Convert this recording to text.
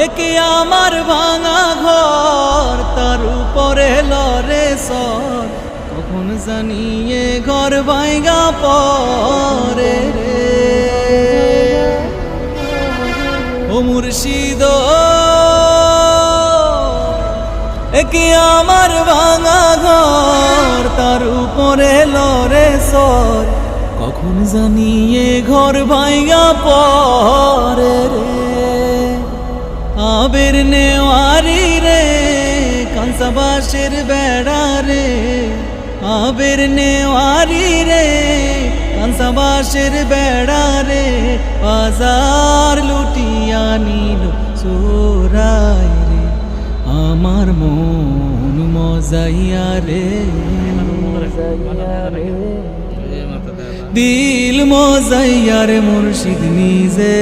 একে আমার ভাঙা ঘর, তার উপরে লরে সর, কখন জানিয়ে ঘর ভাঙা পরে রে। ও মুর্শিদ একে আমার ভাঙা ঘর, তার উপরে লরে সর, কখন জানিয়ে ঘর ভাঙা পরে রে। আবের নেওয়ারি রে কাঁসা বাঁশের বেড়া রে, আবের নেওয়ারি রে কাঁসা বাঁশের বেড়া রে, বাজার লুটিয়া নিল চোরাই রে, আমার মন মজাইয়া রে, দিল মজাইয়া রে মুর্শিদ নিজে।